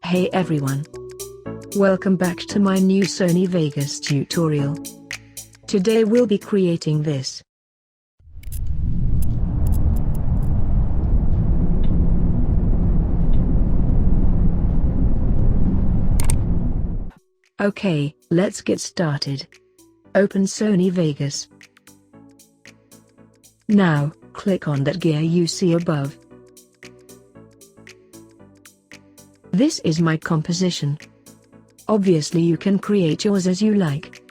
Hey everyone! Welcome back to my new Sony Vegas tutorial. Today we'll be creating this. Okay, let's get started. Open Sony Vegas. Now, click on that gear you see above. This is my composition. Obviously you can create yours as you like.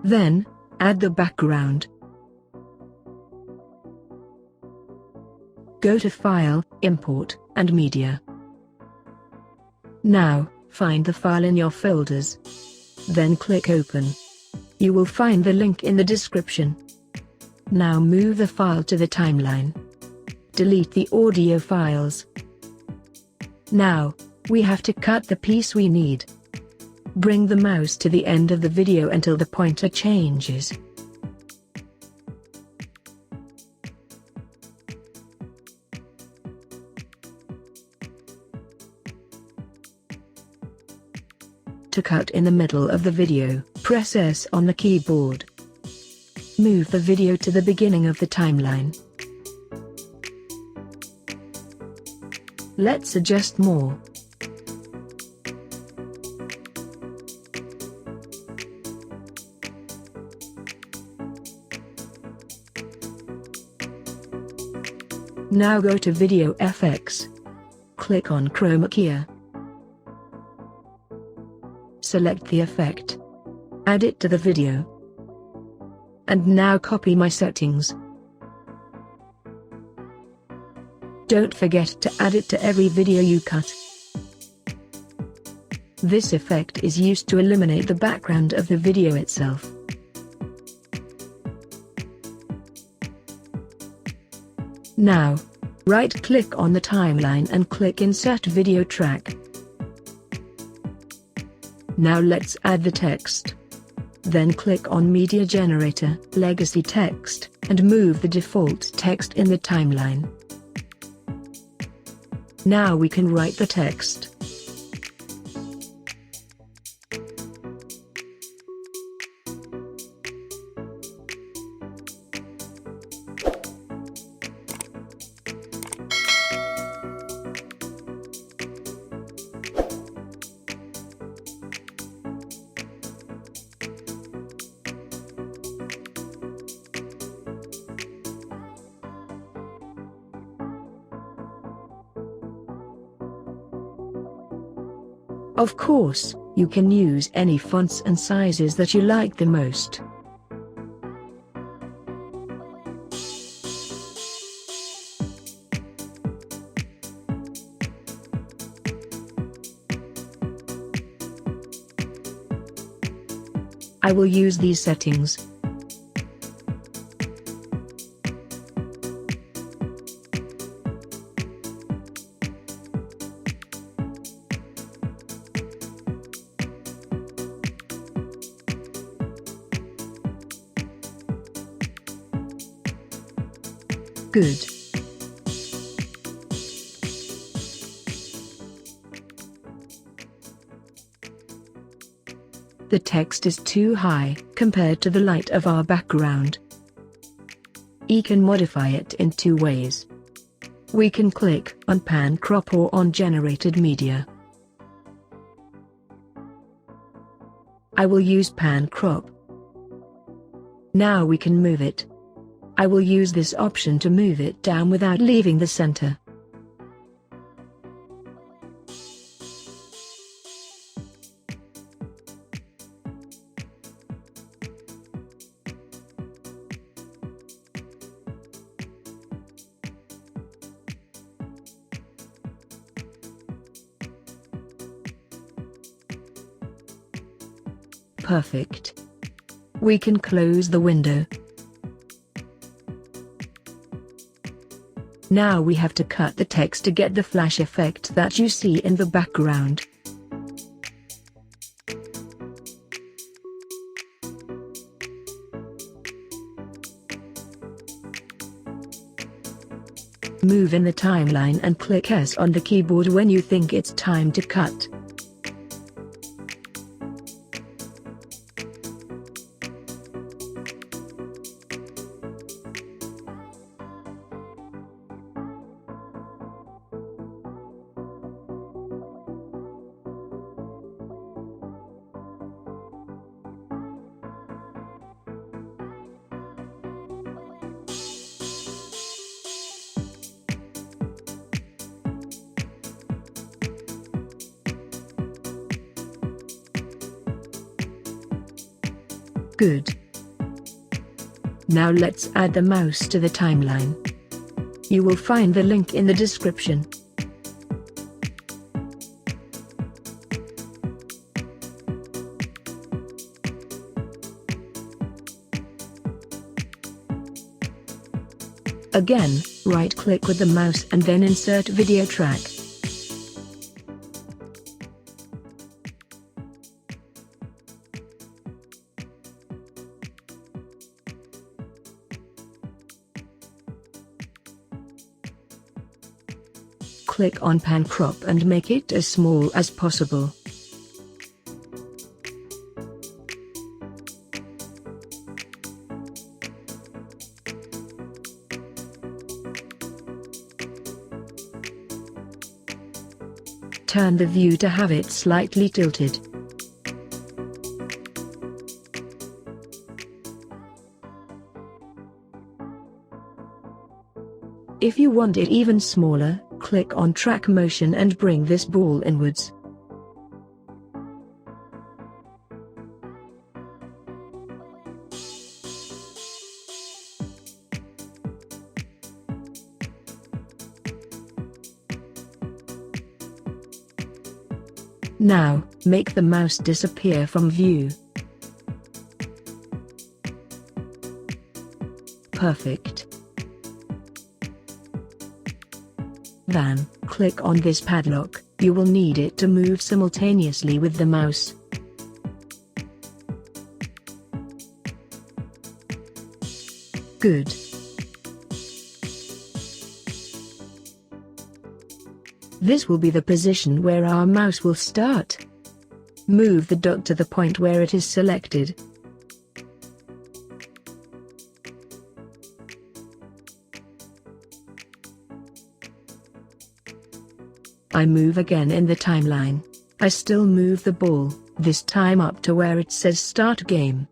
Then, add the background. Go to File, Import, and Media. Now, find the file in your folders. Then click Open. You will find the link in the description. Now move the file to the timeline. Delete the audio files. Now, we have to cut the piece we need. Bring the mouse to the end of the video until the pointer changes. To cut in the middle of the video, press S on the keyboard. Move the video to the beginning of the timeline. Let's adjust more. Now go to Video FX. Click on Chroma Key. Select the effect. Add it to the video. And now copy my settings. Don't forget to add it to every video you cut. This effect is used to eliminate the background of the video itself. Now, right-click on the timeline and click Insert Video Track. Now let's add the text. Then click on Media Generator, Legacy Text, and move the default text in the timeline. Now we can write the text. Of course, you can use any fonts and sizes that you like the most. I will use these settings. Good. The text is too high compared to the light of our background. You can modify it in two ways. We can click on Pan Crop or on Generated Media. I will use Pan Crop. Now we can move it. I will use this option to move it down without leaving the center. Perfect. We can close the window. Now we have to cut the text to get the flash effect that you see in the background. Move in the timeline and click S on the keyboard when you think it's time to cut. Good. Now let's add the mouse to the timeline. You will find the link in the description. Again, right-click with the mouse and then insert video track. Click on Pan Crop and make it as small as possible. Turn the view to have it slightly tilted. If you want it even smaller, click on Track Motion and bring this ball inwards. Now, make the mouse disappear from view. Perfect. Then, click on this padlock. You will need it to move simultaneously with the mouse. Good. This will be the position where our mouse will start. Move the dot to the point where it is selected. I move again in the timeline. I still move the ball, this time up to where it says Start Game.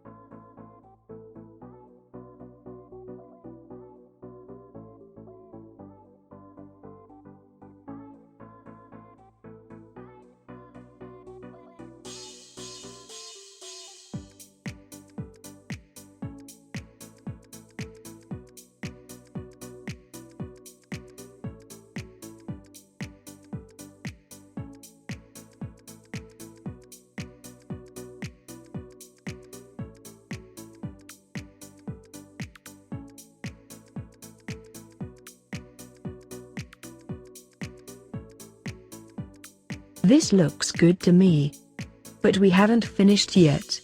This looks good to me. But we haven't finished yet.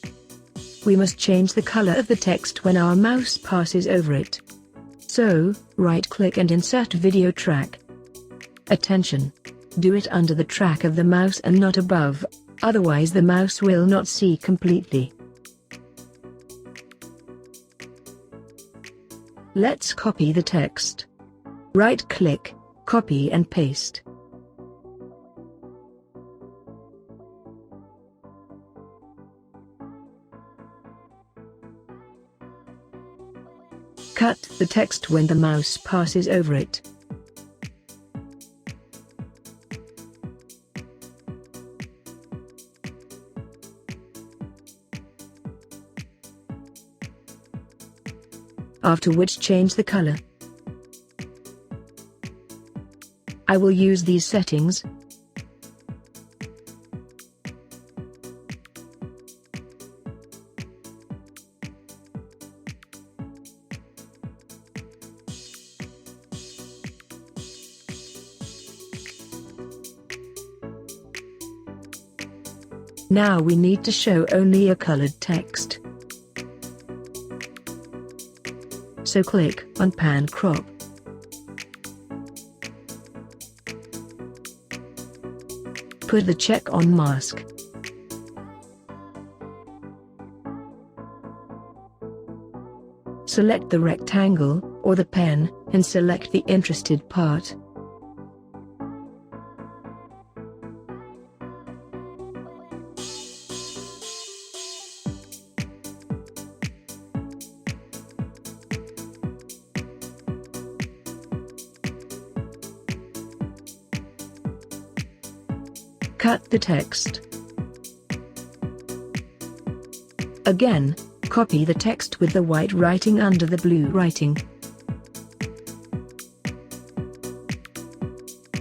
We must change the color of the text when our mouse passes over it. So, right-click and insert video track. Attention! Do it under the track of the mouse and not above, otherwise the mouse will not see completely. Let's copy the text. Right-click, copy and paste. Cut the text when the mouse passes over it. After which change the color. I will use these settings. Now we need to show only a colored text. So click on Pan Crop. put the check on mask. Select the rectangle, or the pen, and select the interested part. Cut the text. Again, copy the text with the white writing under the blue writing.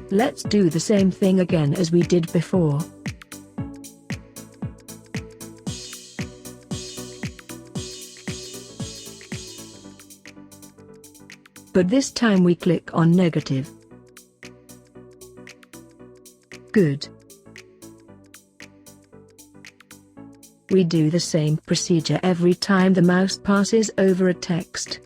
Let's do the same thing again as we did before. But this time we click on negative. Good. We do the same procedure every time the mouse passes over a text.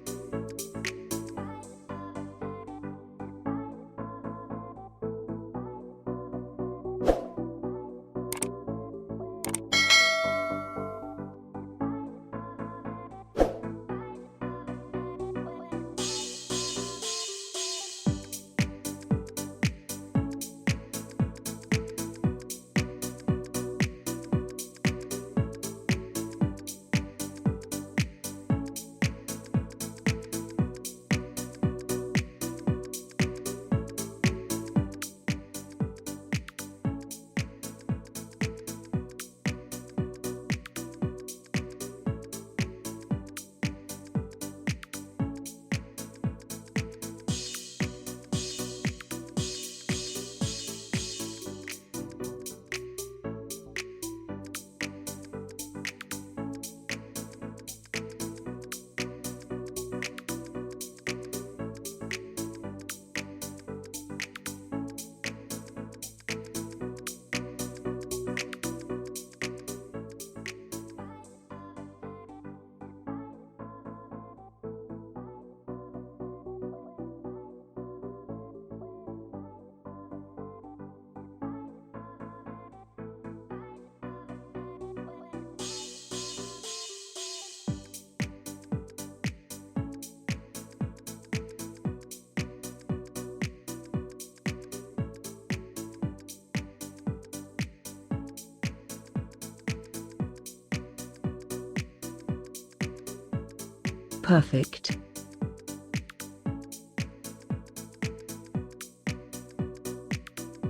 Perfect.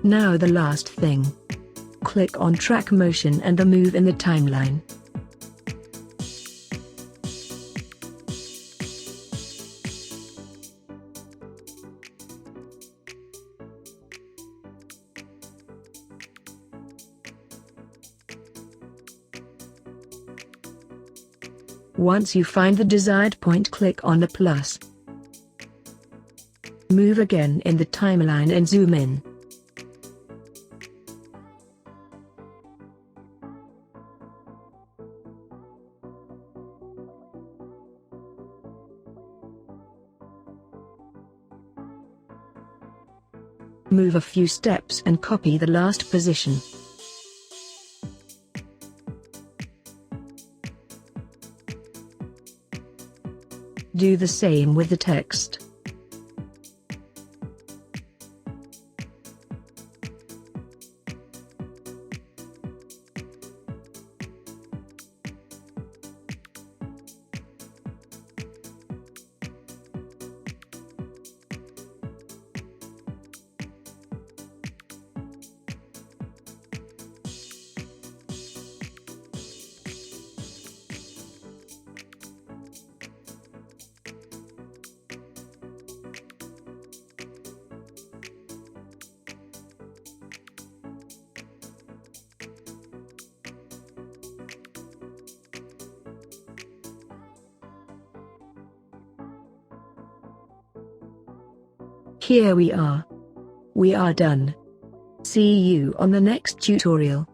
Now the last thing. Click on track motion and the move in the timeline. Once you find the desired point, click on the plus. Move again in the timeline and zoom in. Move a few steps and copy the last position. Do the same with the text. Here we are. We are done. See you on the next tutorial.